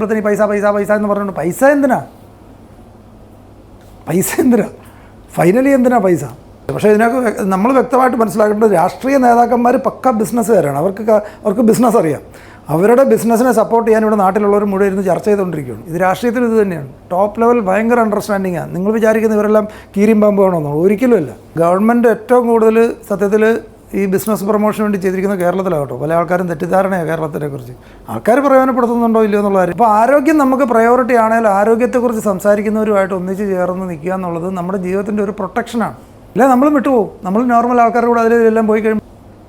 ഇപ്പോഴത്തെ പൈസ പൈസ പൈസ എന്ന് പറഞ്ഞുകൊണ്ട് പൈസ എന്തിനാ ഫൈനലി എന്തിനാ പൈസ? പക്ഷേ ഇതിനൊക്കെ നമ്മൾ വ്യക്തമായിട്ട് മനസ്സിലാക്കേണ്ടത് രാഷ്ട്രീയ നേതാക്കന്മാർ പക്ക ബിസിനസ്സുകാരാണ്. അവർക്ക് ബിസിനസ് അറിയാം. അവരുടെ ബിസിനസ്സിനെ സപ്പോർട്ട് ചെയ്യാൻ ഇവിടെ നാട്ടിലുള്ളവർ മുഴുവൻ ഇരുന്ന് ചർച്ച ചെയ്തുകൊണ്ടിരിക്കുകയാണ്. ഇത് രാഷ്ട്രീയത്തിൽ ഇത് തന്നെയാണ്. ടോപ്പ് ലെവൽ ഭയങ്കര അണ്ടർസ്റ്റാൻഡിങ്ങാണ്. നിങ്ങൾ വിചാരിക്കുന്ന ഇവരെല്ലാം കീരിയും പാമ്പ് വേണമെന്നോ? ഒരിക്കലുമല്ല. ഗവൺമെൻറ് ഏറ്റവും കൂടുതൽ സത്യത്തിൽ ഈ ബിസിനസ് പ്രൊമോഷന് വേണ്ടി ചെയ്തിരിക്കുന്ന കേരളത്തിലാകട്ടോ. പല ആൾക്കാരും തെറ്റിദ്ധാരണയാണ് കേരളത്തിനെക്കുറിച്ച്. ആൾക്കാർ പ്രയോജനപ്പെടുത്തുന്നുണ്ടോ ഇല്ലയോ എന്നുള്ള കാര്യം. ഇപ്പോൾ ആരോഗ്യം നമുക്ക് പ്രയോറിറ്റി ആണെങ്കിൽ ആരോഗ്യത്തെക്കുറിച്ച് സംസാരിക്കുന്നവരുമായിട്ട് ഒന്നിച്ച് ചേർന്ന് നിൽക്കുക എന്നുള്ളത് നമ്മുടെ ജീവിതത്തിൻ്റെ ഒരു പ്രൊട്ടക്ഷനാണ്. ഇല്ല നമ്മൾ വിട്ടുപോകും. നമ്മൾ നോർമൽ ആൾക്കാരുടെ കൂടെ അതിലെല്ലാം പോയി കഴിയുമ്പോൾ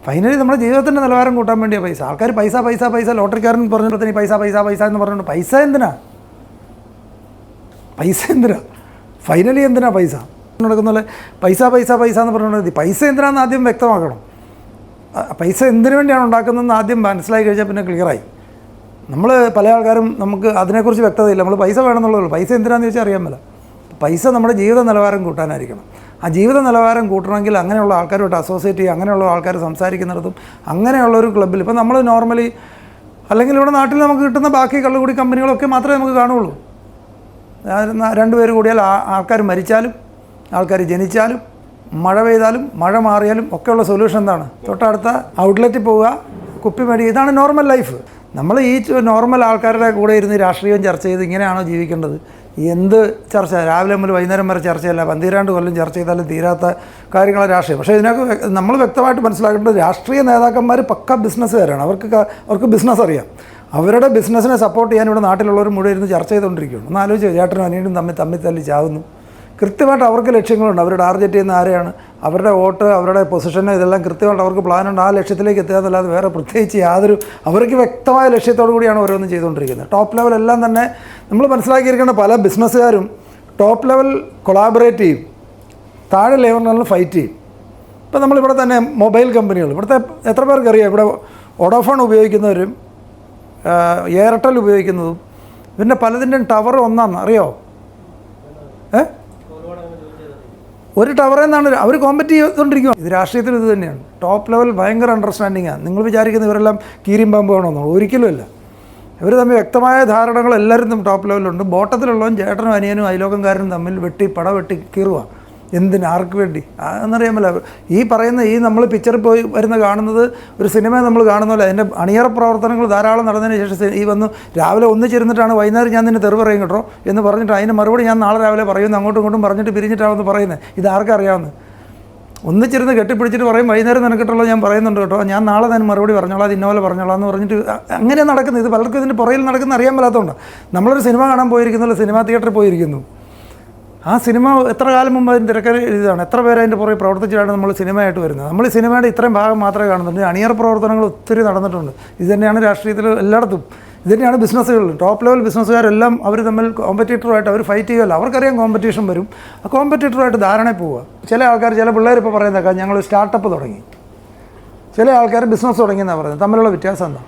ഫൈനലി നമ്മുടെ ജീവിതത്തിൻ്റെ നിലവാരം കൂട്ടാൻ വേണ്ടിയാണ് പൈസ. ആൾക്കാർ പൈസ പൈസ പൈസ ലോട്ടറിക്കാരൻ പറഞ്ഞിടത്തിന് പൈസ പൈസ പൈസ എന്ന് പറഞ്ഞുകൊണ്ട് പൈസ എന്തിനാ ഫൈനലി എന്തിനാ പൈസ നടക്കുന്ന പൈസ പൈസ പൈസ എന്ന് പറഞ്ഞുകൊണ്ട് പൈസ എന്തിനാണെന്ന് ആദ്യം വ്യക്തമാക്കണം. പൈസ എന്തിനു വേണ്ടിയാണ് ഉണ്ടാക്കുന്നതെന്ന് ആദ്യം മനസ്സിലാക്കി കഴിഞ്ഞാൽ പിന്നെ ക്ലിയറായി. നമ്മൾ പല ആൾക്കാരും നമുക്ക് അതിനെക്കുറിച്ച് വ്യക്തതയില്ല. നമ്മൾ പൈസ വേണമെന്നുള്ളൂ. പൈസ എന്തിനാണെന്ന് ചോദിച്ചാൽ അറിയാൻ മേല. പൈസ നമ്മുടെ ജീവിത നിലവാരം കൂട്ടാനായിരിക്കണം. ആ ജീവിത നിലവാരം കൂട്ടണമെങ്കിൽ അങ്ങനെയുള്ള ആൾക്കാരുമായിട്ട് അസോസിയേറ്റ് ചെയ്യുക, അങ്ങനെയുള്ള ആൾക്കാർ സംസാരിക്കുന്നിടത്തും അങ്ങനെയുള്ളൊരു ക്ലബ്ബിൽ ഇപ്പോൾ നമ്മൾ നോർമലി അല്ലെങ്കിൽ ഇവിടെ നാട്ടിൽ നമുക്ക് കിട്ടുന്ന ബാക്കി കള്ളുകൂടി കമ്പനികളൊക്കെ മാത്രമേ നമുക്ക് കാണുകയുള്ളൂ. 2 പേര് കൂടിയാൽ ആൾക്കാർ മരിച്ചാലും ആൾക്കാർ ജനിച്ചാലും മഴ പെയ്താലും മഴ മാറിയാലും ഒക്കെയുള്ള സൊല്യൂഷൻ എന്താണ്? തൊട്ടടുത്ത ഔട്ട്ലെറ്റിൽ പോവുക, കുപ്പി മേടിക്കുക. ഇതാണ് നോർമൽ ലൈഫ്. നമ്മൾ ഈ നോർമൽ ആൾക്കാരുടെ കൂടെ ഇരുന്ന് രാഷ്ട്രീയം ചർച്ച ചെയ്ത് ഇങ്ങനെയാണോ ജീവിക്കേണ്ടത്? എന്ത് ചർച്ച? രാവിലെ മുതൽ വൈകുന്നേരം വരെ ചർച്ചയല്ല. 12 കൊല്ലം ചർച്ച ചെയ്താലും തീരാത്ത കാര്യങ്ങളാണ് രാഷ്ട്രീയം. പക്ഷേ ഇതിനൊക്കെ നമ്മൾ വ്യക്തമായിട്ട് മനസ്സിലാക്കേണ്ടത് രാഷ്ട്രീയ നേതാക്കന്മാർ പക്ക ബിസിനസ്സുകാരാണ്. അവർക്ക് ബിസിനസ് അറിയാം. അവരുടെ ബിസിനസ്സിനെ സപ്പോർട്ട് ചെയ്യാൻ ഇവിടെ നാട്ടിലുള്ളവർ മുഴുവൻ ഇരുന്ന് ചർച്ച ചെയ്തുകൊണ്ടിരിക്കുകയാണ്. ഒന്ന് ആലോചിച്ച് ചേട്ടനും അനിയനും തമ്മിൽ തല്ലി ചാവുന്നു. കൃത്യമായിട്ട് അവർക്ക് ലക്ഷ്യങ്ങളുണ്ട്. അവർ ടാർഗറ്റ് ചെയ്യുന്ന ആരെയാണ്, അവരുടെ വോട്ട്, അവരുടെ പൊസിഷന്, ഇതെല്ലാം കൃത്യമായിട്ട് അവർക്ക് പ്ലാനുണ്ട്. ആ ലക്ഷ്യത്തിലേക്ക് എത്തുക എന്നല്ലാതെ വേറെ പ്രത്യേകിച്ച് യാതൊരു അവർക്ക് വ്യക്തമായ ലക്ഷ്യത്തോടു കൂടിയാണ് ഓരോന്നും ചെയ്തുകൊണ്ടിരിക്കുന്നത്. ടോപ്പ് ലെവലെല്ലാം തന്നെ നമ്മൾ മനസ്സിലാക്കിയിരിക്കേണ്ട പല ബിസിനസ്സുകാരും ടോപ്പ് ലെവൽ കൊളാബറേറ്റ് ചെയ്യും, താഴെ ലെവലിൽ ഫൈറ്റ് ചെയ്യും. ഇപ്പോൾ നമ്മളിവിടെ തന്നെ മൊബൈൽ കമ്പനികൾ ഇവിടുത്തെ എത്ര പേർക്കറിയാം? ഇവിടെ വോഡാഫോൺ ഉപയോഗിക്കുന്നവരും എയർടെൽ ഉപയോഗിക്കുന്നതും പിന്നെ പലതിൻ്റെയും ടവർ ഒന്നാന്ന് അറിയോ? ഒരു ടവറിൽ നിന്നാണ് അവർ കോമ്പറ്റ് ചെയ്തുകൊണ്ടിരിക്കുക. ഇത് രാഷ്ട്രീയത്തിൽ ഇത് തന്നെയാണ്. ടോപ്പ് ലെവൽ ഭയങ്കര അണ്ടർസ്റ്റാൻഡിങ്ങാണ്. നിങ്ങൾ വിചാരിക്കുന്ന ഇവരെല്ലാം കീരിയും പാമ്പ് വേണമെന്നോ? ഒരിക്കലുമല്ല. ഇവർ തമ്മിൽ വ്യക്തമായ ധാരണകൾ എല്ലാവരും ടോപ്പ് ലെവലിലുണ്ട്. ബോട്ടത്തിലുള്ളവൻ ചേട്ടനും അനിയനും അയലോകംകാരനും തമ്മിൽ വെട്ടി കീറുക. എന്തിന്? ആർക്ക് വേണ്ടി എന്നറിയാമല്ല. ഈ നമ്മൾ പിക്ചറിൽ പോയി വരുന്ന കാണുന്നത് ഒരു സിനിമ നമ്മൾ കാണുന്നല്ലോ. അതിൻ്റെ അണിയറ പ്രവർത്തനങ്ങൾ ധാരാളം നടന്നതിന് ശേഷം വന്നു രാവിലെ ഒന്നിച്ചിരുന്നിട്ടാണ് വൈകുന്നേരം ഞാൻ നിന്നെ തെറി പറയും കേട്ടോ എന്ന് പറഞ്ഞിട്ട് അതിന് മറുപടി ഞാൻ നാളെ രാവിലെ പറയുന്നു, അങ്ങോട്ടും ഇങ്ങോട്ടും പറഞ്ഞിട്ട് പിരിഞ്ഞിട്ടാണെന്ന് പറയുന്നത്. ഇത് ആർക്കറിയാവുന്നത്? ഒന്നിച്ചിരുന്ന് കെട്ടിപ്പിടിച്ചിട്ട് പറയും വൈകുന്നേരം നിനക്കിട്ടുള്ളത് ഞാൻ പറയുന്നുണ്ട് കേട്ടോ, ഞാൻ നാളെ തന്നെ മറുപടി പറഞ്ഞോളാം, അത് ഇന്നോലെ പറഞ്ഞോളാം എന്ന് പറഞ്ഞിട്ട് അങ്ങനെ നടക്കുന്നത്. ഇത് പലർക്കും ഇതിൻ്റെ പുറയിൽ നടക്കുന്ന അറിയാൻ മേലാത്തതുകൊണ്ട് നമ്മളൊരു സിനിമ കാണാൻ പോയിരിക്കുന്നല്ലോ, സിനിമാ തിയേറ്ററിൽ പോയിരിക്കുന്നു. ആ സിനിമ എത്ര കാലം മുമ്പ് അതിൻ്റെ തിരക്കൽ ഇതാണ്. എത്ര പേര് അതിൻ്റെ പുറകെ പ്രവർത്തിച്ചിട്ടാണ് നമ്മൾ സിനിമയായിട്ട് വരുന്നത്. നമ്മൾ ഈ സിനിമയുടെ ഇത്രയും ഭാഗം മാത്രമേ കാണുന്നുണ്ട്. അണിയർ പ്രവർത്തനങ്ങൾ ഒത്തിരി നടന്നിട്ടുണ്ട്. ഇത് തന്നെയാണ് രാഷ്ട്രീയത്തിൽ എല്ലായിടത്തും. ഇത് തന്നെയാണ് ബിസിനസ്സുകളിൽ. ടോപ്പ് ലെവൽ ബിസിനസ്സുകാരെല്ലാം അവർ തമ്മിൽ കോമ്പറ്റീറ്ററുമായിട്ട് അവർ ഫൈറ്റ് ചെയ്യുമല്ലോ. അവർക്കറിയാം കോമ്പറ്റീഷൻ വരും. ആ കോമ്പറ്റീറ്ററുമായിട്ട് ധാരണ പോവുക. ചില ആൾക്കാർ, ചില പിള്ളേർ ഇപ്പോൾ പറയുന്നേക്കാം ഞങ്ങൾ സ്റ്റാർട്ടപ്പ് തുടങ്ങി, ചില ആൾക്കാർ ബിസിനസ് തുടങ്ങിയെന്നാണ് പറയുന്നത്. തമ്മിലുള്ള വ്യത്യാസം എന്താ?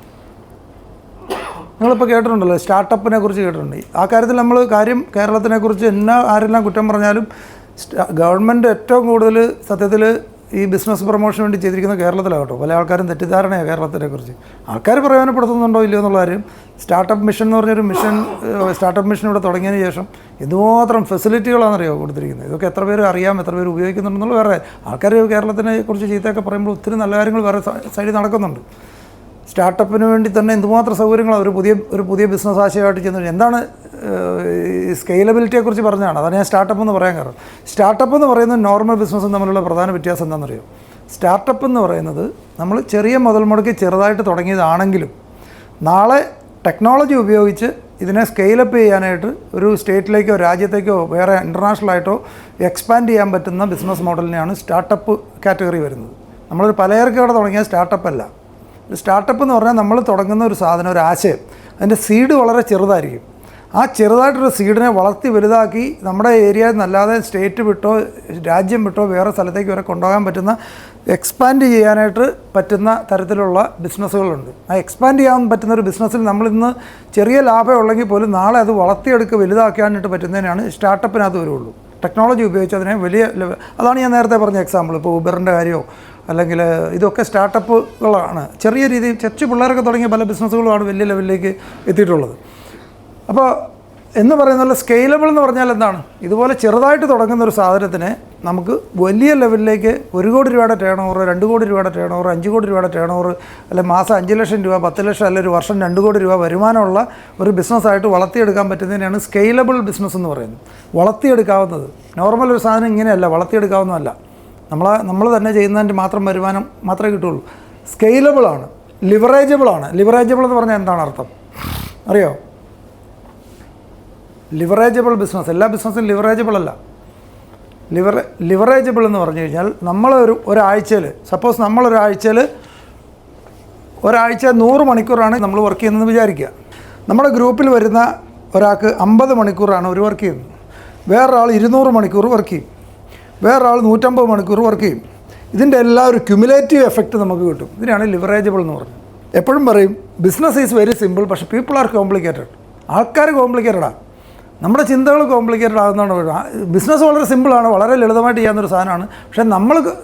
നിങ്ങളിപ്പോൾ കേട്ടിട്ടുണ്ടല്ലോ, സ്റ്റാർട്ടപ്പിനെ കുറിച്ച് കേട്ടിട്ടുണ്ട്. ആ കാര്യത്തിൽ നമ്മൾ കേരളത്തിനെക്കുറിച്ച് ആരെല്ലാം കുറ്റം പറഞ്ഞാലും ഗവൺമെൻറ് ഏറ്റവും കൂടുതൽ സത്യത്തിൽ ഈ ബിസിനസ് പ്രൊമോഷന് വേണ്ടി ചെയ്തിരിക്കുന്ന കേരളത്തിലാകട്ടോ. പല ആൾക്കാരും തെറ്റിദ്ധാരണയാണ് കേരളത്തിനെക്കുറിച്ച്. ആൾക്കാർ പ്രയോജനപ്പെടുത്തുന്നുണ്ടോ ഇല്ലയോ എന്നുള്ള കാര്യം. സ്റ്റാർട്ടപ്പ് മിഷൻ എന്ന് പറഞ്ഞൊരു സ്റ്റാർട്ടപ്പ് മിഷൻ ഇവിടെ തുടങ്ങിയതിന് ശേഷം എന്തുമാത്രം ഫെസിലിറ്റികളാണെന്നറിയോ കൊടുത്തിരിക്കുന്നത്. ഇതൊക്കെ എത്ര പേര് അറിയാം, എത്ര പേര് ഉപയോഗിക്കുന്നുണ്ടെന്നുള്ള വേറെ. ആൾക്കാർ കേരളത്തിനെ കുറിച്ച് ചീത്തയൊക്കെ പറയുമ്പോൾ ഒത്തിരി നല്ല കാര്യങ്ങൾ വേറെ സൈഡിൽ നടക്കുന്നുണ്ട്. സ്റ്റാർട്ടപ്പിന് വേണ്ടി തന്നെ എന്തുമാത്രം സൗകര്യങ്ങളാണ് ഒരു പുതിയ ബിസിനസ് ആശയമായിട്ട് ചെന്ന്. എന്താണ് സ്കെയിലബിലിറ്റിയെക്കുറിച്ച് പറഞ്ഞതാണ്. അതാണ് ഞാൻ സ്റ്റാർട്ടപ്പ് എന്ന് പറയാൻ കാരണം. സ്റ്റാർട്ടപ്പ് എന്ന് പറയുന്നത് നോർമൽ ബിസിനസ്സും തമ്മിലുള്ള പ്രധാന വ്യത്യാസം എന്താണെന്നറിയോ? സ്റ്റാർട്ടപ്പ് എന്ന് പറയുന്നത് നമ്മൾ ചെറിയ മുതൽ മുടക്കി ചെറുതായിട്ട് തുടങ്ങിയതാണെങ്കിലും നാളെ ടെക്നോളജി ഉപയോഗിച്ച് ഇതിനെ സ്കെയിലപ്പ് ചെയ്യാനായിട്ട് ഒരു സ്റ്റേറ്റിലേക്കോ രാജ്യത്തേക്കോ വേറെ ഇൻ്റർനാഷണലായിട്ടോ എക്സ്പാൻഡ് ചെയ്യാൻ പറ്റുന്ന ബിസിനസ് മോഡലിനെയാണ് സ്റ്റാർട്ടപ്പ് കാറ്റഗറി വരുന്നത്. നമ്മളൊരു പലചരക്കവിടെ തുടങ്ങിയ സ്റ്റാർട്ടപ്പ് അല്ല. സ്റ്റാർട്ടപ്പ് എന്ന് പറഞ്ഞാൽ നമ്മൾ തുടങ്ങുന്ന ഒരു സാധനം, ഒരു ആശയം, അതിൻ്റെ സീഡ് വളരെ ചെറുതായിരിക്കും. ആ ചെറുതായിട്ടൊരു സീഡിനെ വളർത്തി വലുതാക്കി നമ്മുടെ ഏരിയയിൽ നിന്നല്ലാതെ സ്റ്റേറ്റ് വിട്ടോ രാജ്യം വിട്ടോ വേറെ സ്ഥലത്തേക്ക് വരെ കൊണ്ടുപോകാൻ പറ്റുന്ന, എക്സ്പാൻഡ് ചെയ്യാനായിട്ട് പറ്റുന്ന തരത്തിലുള്ള ബിസിനസ്സുകളുണ്ട്. ആ എക്സ്പാൻഡ് ചെയ്യാൻ പറ്റുന്ന ഒരു ബിസിനസ്സിൽ നമ്മളിന്ന് ചെറിയ ലാഭം ഉള്ളെങ്കിൽ പോലും നാളെ അത് വളർത്തിയെടുക്കുക വലുതാക്കാനായിട്ട് പറ്റുന്നതിനാണ് സ്റ്റാർട്ടപ്പിനകത്ത് വരുള്ളൂ. ടെക്നോളജി ഉപയോഗിച്ച് അതിനെ വലിയ അതാണ് ഞാൻ നേരത്തെ പറഞ്ഞ എക്സാമ്പിൾ. ഇപ്പോൾ ഊബറിൻ്റെ കാര്യമോ അല്ലെങ്കിൽ ഇതൊക്കെ സ്റ്റാർട്ടപ്പുകളാണ്. ചെറിയ രീതിയിൽ പിള്ളേരൊക്കെ തുടങ്ങിയ പല ബിസിനസ്സുകളുമാണ് വലിയ ലെവലിലേക്ക് എത്തിയിട്ടുള്ളത്. അപ്പോൾ എന്ന് പറയുന്ന പോലെ സ്കെയിലബിൾ എന്ന് പറഞ്ഞാൽ എന്താണ്? ഇതുപോലെ ചെറുതായിട്ട് തുടങ്ങുന്ന ഒരു സാധനത്തിന് നമുക്ക് വലിയ ലെവലിലേക്ക് 1 കോടി രൂപയുടെ ടേൺ ഓവർ, 2 കോടി രൂപയുടെ ടേൺ ഓവർ, 5 കോടി രൂപയുടെ ടേൺ ഓവർ, അല്ലെങ്കിൽ മാസം 5 ലക്ഷം രൂപ, 10 ലക്ഷം, അല്ലെങ്കിൽ ഒരു വർഷം 2 കോടി രൂപ വരുമാനമുള്ള ഒരു ബിസിനസ്സായിട്ട് വളർത്തിയെടുക്കാൻ പറ്റുന്നതിനാണ് സ്കെയിലബിൾ ബിസിനസ് എന്ന് പറയുന്നത്. വളർത്തിയെടുക്കാവുന്നത്. നോർമൽ ഒരു സാധനം ഇങ്ങനെയല്ല, വളർത്തിയെടുക്കാവുന്നതല്ല. നമ്മൾ തന്നെ ചെയ്യുന്നതിൻ്റെ മാത്രം വരുമാനം മാത്രമേ കിട്ടുള്ളൂ. സ്കെയിലബിളാണ്, ലിവറേജബിളാണ്. ലിവറേജബിൾ എന്ന് പറഞ്ഞാൽ എന്താണ് അർത്ഥം അറിയോ? ലിവറേജബിൾ ബിസിനസ്, എല്ലാ ബിസിനസ്സും ലിവറേജബിൾ അല്ല. ലിവറേജബിൾ എന്ന് പറഞ്ഞു കഴിഞ്ഞാൽ ഒരാഴ്ചയിൽ, സപ്പോസ് ഒരാഴ്ച 100 മണിക്കൂറാണ് നമ്മൾ വർക്ക് ചെയ്യുന്നതെന്ന് വിചാരിക്കുക. നമ്മുടെ ഗ്രൂപ്പിൽ വരുന്ന ഒരാൾക്ക് 50 മണിക്കൂറാണ് ഒരു വർക്ക് ചെയ്യുന്നത്. വേറൊരാൾ 200 മണിക്കൂർ വർക്ക് ചെയ്യും, വേറൊരാൾ 150 മണിക്കൂർ വർക്ക് ചെയ്യും. ഇതിൻ്റെ എല്ലാ ഒരു ക്യുമുലേറ്റീവ് എഫക്റ്റ് നമുക്ക് കിട്ടും. ഇതിനാണ് ലിവറേജബിൾ എന്ന് പറയുന്നത്. എപ്പോഴും പറയും ബിസിനസ് ഈസ് വെരി സിമ്പിൾ, പക്ഷേ പീപ്പിൾ ആർ കോംപ്ലിക്കേറ്റഡ്. ആൾക്കാർ കോംപ്ലിക്കേറ്റഡാണ്, നമ്മുടെ ചിന്തകൾ കോംപ്ലിക്കേറ്റഡ് ആകുന്നതാണ്. ബിസിനസ് വളരെ സിമ്പിളാണ്, വളരെ ലളിതമായിട്ട് ചെയ്യാവുന്നൊരു സാധനമാണ്. പക്ഷേ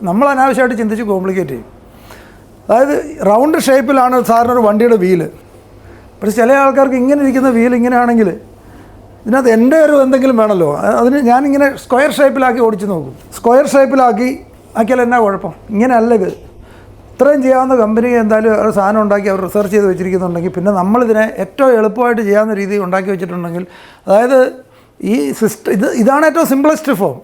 നമ്മൾ അനാവശ്യമായിട്ട് ചിന്തിച്ച് കോംപ്ലിക്കേറ്റ് ചെയ്യും. അതായത് റൗണ്ട് ഷേപ്പിലാണ് സാറിന് ഒരു വണ്ടിയുടെ വീല്, പക്ഷേ ചില ആൾക്കാർക്ക് ഇങ്ങനെ ഇരിക്കുന്ന വീൽ ഇങ്ങനെയാണെങ്കിൽ ഇതിനകത്ത് എൻ്റെ ഒരു എന്തെങ്കിലും വേണമല്ലോ. അതിന് ഞാനിങ്ങനെ സ്ക്വയർ ഷേപ്പിലാക്കി ഓടിച്ച് നോക്കും. സ്ക്വയർ ഷേപ്പിലാക്കിയാൽ എന്നാ കുഴപ്പം? ഇങ്ങനെയല്ല ഇത്. ഇത്രയും ചെയ്യാവുന്ന കമ്പനി എന്തായാലും ഒരു സാധനം ഉണ്ടാക്കി അവർ റിസർച്ച് ചെയ്ത് വെച്ചിരിക്കുന്നുണ്ടെങ്കിൽ പിന്നെ നമ്മളിതിനെ ഏറ്റവും എളുപ്പമായിട്ട് ചെയ്യാവുന്ന രീതി ഉണ്ടാക്കി വെച്ചിട്ടുണ്ടെങ്കിൽ, അതായത് ഈ സിസ്റ്റം ഇതാണ് ഏറ്റവും സിംപ്ലസ്റ്റ് ഫോം.